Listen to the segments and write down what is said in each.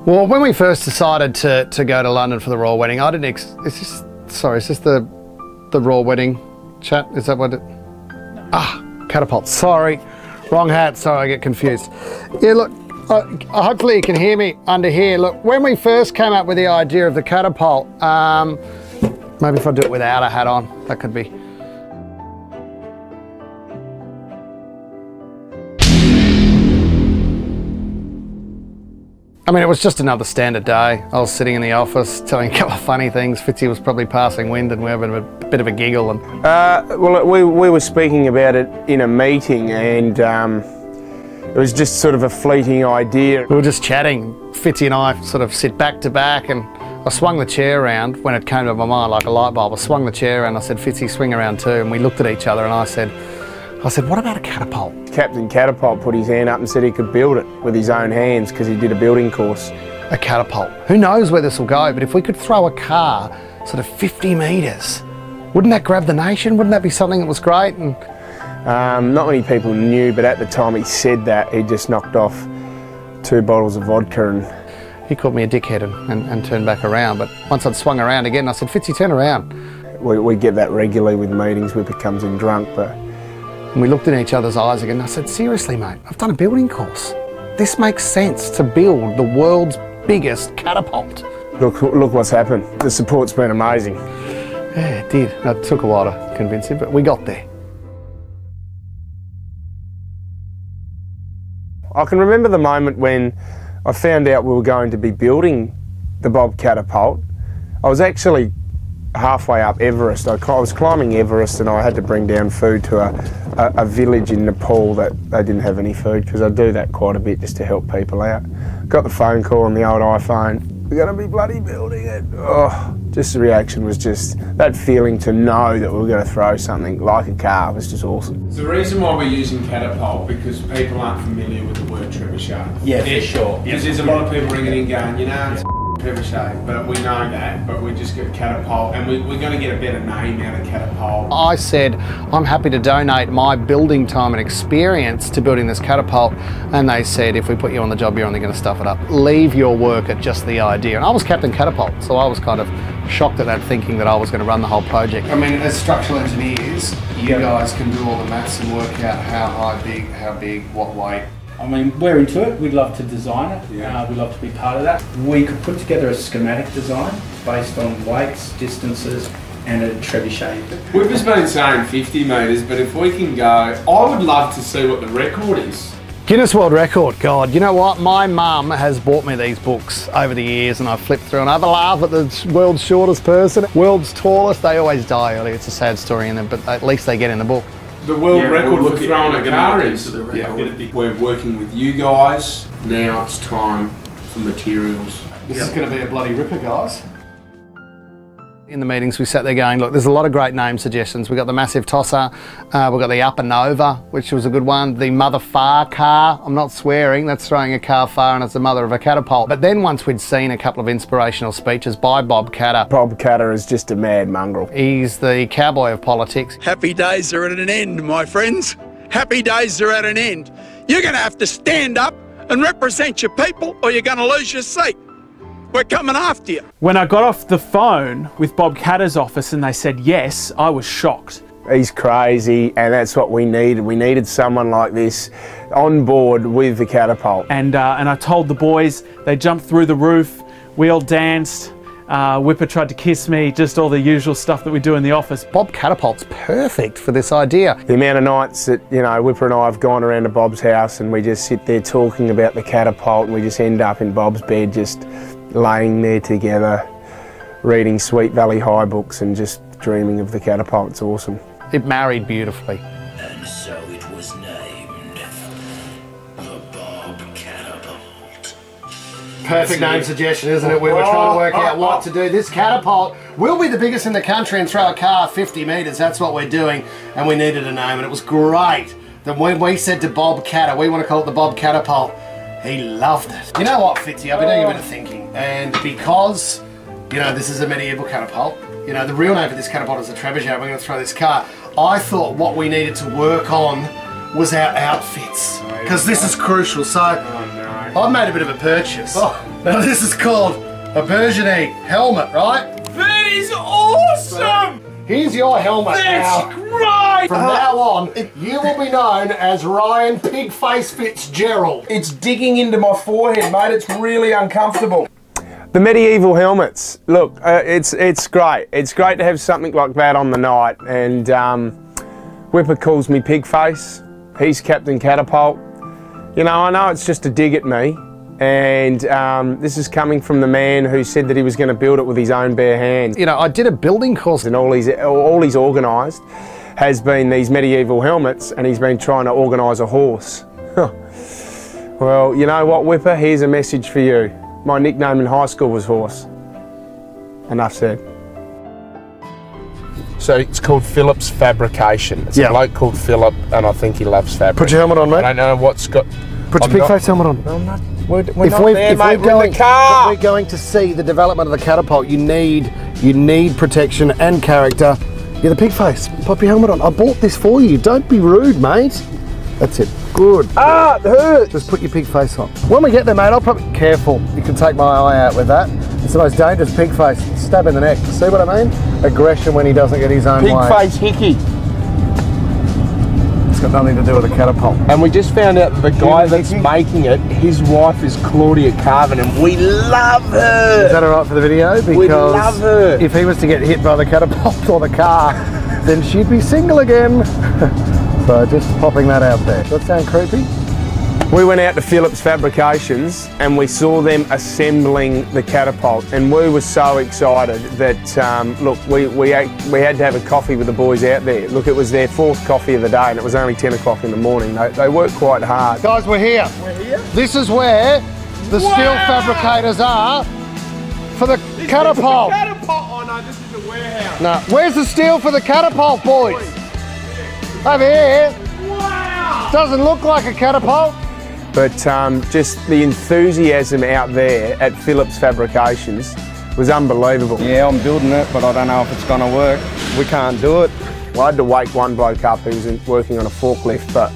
Well, when we first decided to go to London for the royal wedding, I didn't sorry, is this the royal wedding chat? Is that what it? No. Ah, Katterpult, sorry. Wrong hat, sorry, I get confused. Yeah, look, hopefully you can hear me under here. Look, when we first came up with the idea of the Katterpult, maybe if I do it without a hat on, that could be. I mean, it was just another standard day. I was sitting in the office telling a couple of funny things. Fitzy was probably passing wind and we were having a bit of a giggle. And well, we were speaking about it in a meeting, and it was just sort of a fleeting idea. We were just chatting. Fitzy and I sort of sit back to back, and I swung the chair around when it came to my mind like a light bulb. I swung the chair around, I said, Fitzy, swing around too. And we looked at each other and I said, what about a catapult? Captain Katterpult put his hand up and said he could build it with his own hands because he did a building course. A catapult. Who knows where this will go, but if we could throw a car sort of 50 metres, wouldn't that grab the nation? Wouldn't that be something that was great? And not many people knew, but at the time he said that, he just knocked off 2 bottles of vodka and... He called me a dickhead and turned back around, but once I'd swung around again, I said, Fitzy, turn around. We get that regularly with meetings. Whipper comes in drunk, but... And we looked in each other's eyes again and I said, seriously mate, I've done a building course. This makes sense to build the world's biggest catapult. Look what's happened. The support's been amazing. Yeah, it did. It took a while to convince him, but we got there. I can remember the moment when I found out we were going to be building the Bob Katterpult. I was actually halfway up Everest. I was climbing Everest and I had to bring down food to a village in Nepal that they didn't have any food, because I do that quite a bit just to help people out. Got the phone call on the old iPhone. We're going to be bloody building it. Oh, just the reaction was just, that feeling to know that we were going to throw something like a car was just awesome. The reason why we're using catapult, because people aren't familiar with the word trebuchet. Yeah, for sure. Because there's a lot of people ringing in going, you know, it's trebuchet, but we know that, but we just get catapult, and we're going to get a better name out of catapult. I said, I'm happy to donate my building time and experience to building this catapult, and they said, if we put you on the job, you're only going to stuff it up. Leave your work at just the idea. And I was Captain Katterpult, so I was kind of shocked at that, thinking that I was going to run the whole project. I mean, as structural engineers, you guys can do all the maths and work out how big, what weight. I mean, we're into it. We'd love to design it. Yeah. We'd love to be part of that. We could put together a schematic design based on weights, distances, and a trebuchet. We've just been saying 50 metres, but if we can go, I would love to see what the record is. Guinness World Record, God, you know what? My mum has bought me these books over the years and I've flipped through and I have a laugh at the world's shortest person, world's tallest. They always die early. It's a sad story in them, but at least they get in the book. The world record for throwing a car is. We're working with you guys. Now it's time for materials. This is going to be a bloody ripper, guys. In the meetings we sat there going, look, there's a lot of great name suggestions. We've got the Massive Tosser, we've got the Upper Nova, which was a good one. The Mother Far car, I'm not swearing, that's throwing a car far and it's the mother of a catapult. But then once we'd seen a couple of inspirational speeches by Bob Katter. Bob Katter is just a mad mongrel. He's the cowboy of politics. Happy days are at an end, my friends. Happy days are at an end. You're going to have to stand up and represent your people or you're going to lose your seat. We're coming after you. When I got off the phone with Bob Katter's office and they said yes, I was shocked. He's crazy and that's what we needed. We needed someone like this on board with the catapult. And I told the boys, they jumped through the roof, we all danced, Whipper tried to kiss me, just all the usual stuff that we do in the office. Bob Katterpult's perfect for this idea. The amount of nights that, you know, Whipper and I have gone around to Bob's house and we just sit there talking about the catapult and we just end up in Bob's bed just laying there together, reading Sweet Valley High books and just dreaming of the catapult. It's awesome. It married beautifully. And so it was named the Bob Katterpult. Perfect name suggestion, isn't it? We were trying to work out what to do. This catapult will be the biggest in the country and throw a car 50 metres. That's what we're doing. And we needed a name and it was great that when we said to Bob Katter, we want to call it the Bob Katterpult, he loved it. You know what, Fitzy, I've been doing a bit of thinking, and because, you know, this is a medieval catapult, you know, the real name for this catapult is a trebuchet, we're going to throw this car, I thought what we needed to work on was our outfits, because this is crucial. So I've made a bit of a purchase. Now this is called a Bergerac helmet, right? That is awesome! Here's your helmet now. That's great! From now on, you will be known as Ryan Pigface Fitzgerald. It's digging into my forehead, mate. It's really uncomfortable. The medieval helmets. Look, it's great. It's great to have something like that on the night. And Whipper calls me Pigface. He's Captain Katterpult. You know, I know it's just a dig at me. And this is coming from the man who said that he was going to build it with his own bare hands. You know, I did a building course. And all he's organised has been these medieval helmets, and he's been trying to organise a horse. Well, you know what, Whipper? Here's a message for you. My nickname in high school was Horse. Enough said. So it's called Philip's Fabrication. It's a bloke called Philip, and I think he loves fabric. Put your helmet on, mate. I don't know what's got... Put your Pigface helmet on. No, I'm not. We're going to see the development of the catapult, you need protection and character. You're the Pigface. Pop your helmet on. I bought this for you. Don't be rude, mate. That's it. Good. Ah, it hurts. Just put your Pigface on. When we get there, mate, I'll probably... Careful. You can take my eye out with that. It's the most dangerous Pigface. Stab in the neck. See what I mean? Aggression when he doesn't get his own way. Pigface hickey. It's got nothing to do with the catapult. And we just found out that the guy that's making it, his wife is Claudia Carvin, and we love her. Is that alright for the video? Because we love her. If he was to get hit by the catapult or the car, then she'd be single again. So just popping that out there. Does that sound creepy? We went out to Philip's Fabrications and we saw them assembling the catapult, and we were so excited that, look, we had to have a coffee with the boys out there. Look, it was their 4th coffee of the day and it was only 10 o'clock in the morning. They worked quite hard. Guys, we're here. We're here? This is where the steel fabricators are for the catapult. Oh no, this is the warehouse. No, where's the steel for the catapult, boys? Over here. Wow! Doesn't look like a catapult. But just the enthusiasm out there at Philip's Fabrications was unbelievable. Yeah, I'm building it, but I don't know if it's going to work. We can't do it. Well, I had to wake one bloke up who was working on a forklift, but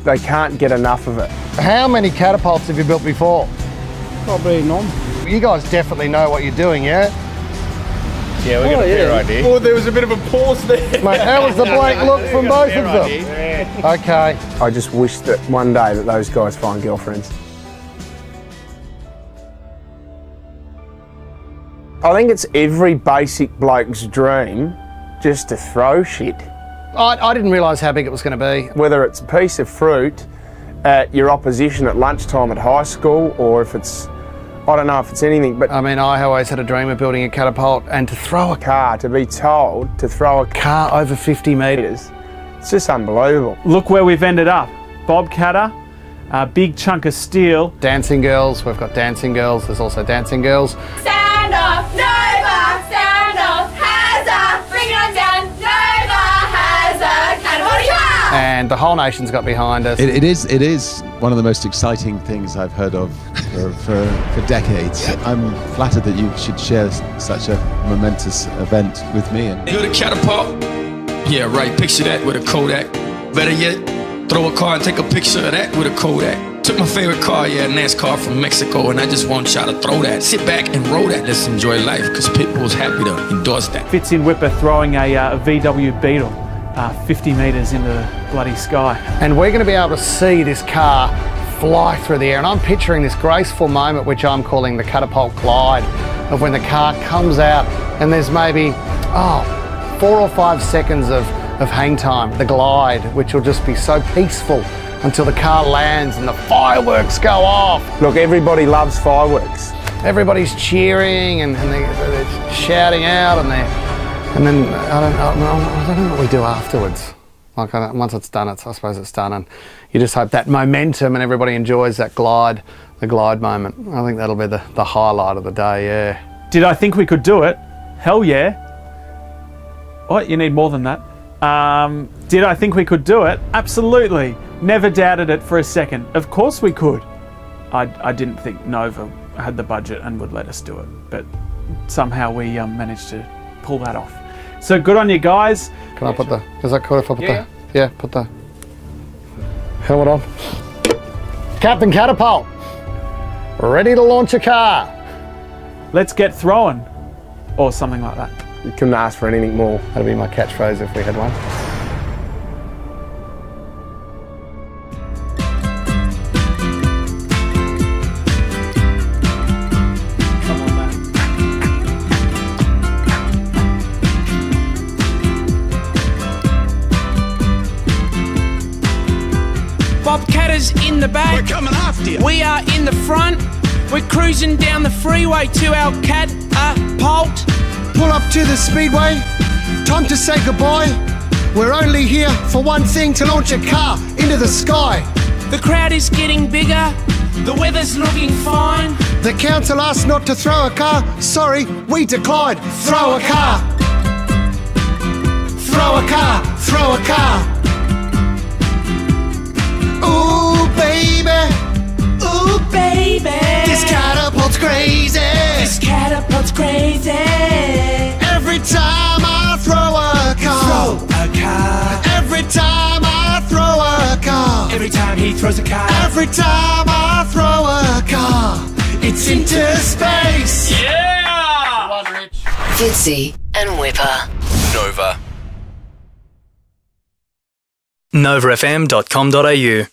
they can't get enough of it. How many catapults have you built before? Probably none. You guys definitely know what you're doing, yeah? Yeah, we got a fair idea. Oh, there was a bit of a pause there. Mate, how was the blank look from both of them? Yeah. Okay. I just wish that one day that those guys find girlfriends. I think it's every basic bloke's dream just to throw shit. I didn't realise how big it was going to be. Whether it's a piece of fruit at your opposition at lunchtime at high school, or if it's, I don't know if it's anything, but I mean, I always had a dream of building a catapult, and to throw a car, to be told to throw a car over 50 metres, it's just unbelievable. Look where we've ended up. Bob Catter, a big chunk of steel. Dancing girls, we've got dancing girls, there's also dancing girls. Sound off, Nova, sound off, Hazza, bring it on down, Nova, Hazza, catapult. And the whole nation's got behind us. It is one of the most exciting things I've heard of for decades. I'm flattered that you should share such a momentous event with me. Build a catapult? Yeah, right. Picture that with a Kodak. Better yet, throw a car and take a picture of that with a Kodak. Took my favorite car, yeah, NASCAR from Mexico, and I just want y'all to throw that. Sit back and roll that. Let's enjoy life, because Pitbull's happy to endorse that. Fits in Whipper throwing a VW Beetle 50 metres into the bloody sky. And we're going to be able to see this car fly through the air, and I'm picturing this graceful moment which I'm calling the catapult glide, of when the car comes out and there's maybe 4 or 5 seconds of hang time, the glide, which will just be so peaceful until the car lands and the fireworks go off. Look, everybody loves fireworks. Everybody's cheering and they're shouting out, and then I don't know what we do afterwards. Like, once it's done, I suppose it's done, and you just hope that momentum and everybody enjoys that glide, the glide moment. I think that'll be the highlight of the day, yeah. Did I think we could do it? Hell yeah. Oh, you need more than that. Did I think we could do it? Absolutely. Never doubted it for a second. Of course we could. I didn't think Nova had the budget and would let us do it, but somehow we managed to pull that off. So good on you guys. Can I put the, is that cool if I put put the helmet on? Captain Katterpult. Ready to launch a car. Let's get throwing. Or something like that. You couldn't ask for anything more. That'd be my catchphrase if we had one. Bobcatters in the back. We're coming after you. We are in the front. We're cruising down the freeway to our catapult. Pull up to the speedway. Time to say goodbye. We're only here for one thing, to launch a car into the sky. The crowd is getting bigger. The weather's looking fine. The council asked not to throw a car. Sorry, we declined. Throw a car. Throw a car. Throw a car. Ooh, baby. Ooh, baby. This catapult's crazy. This catapult's crazy. Every time I throw a car. Throw a car. Every time I throw a car. Every time he throws a car. Every time I throw a car, it's into space. Yeah! Fitzy and Whipper. Nova. NovaFM.com.au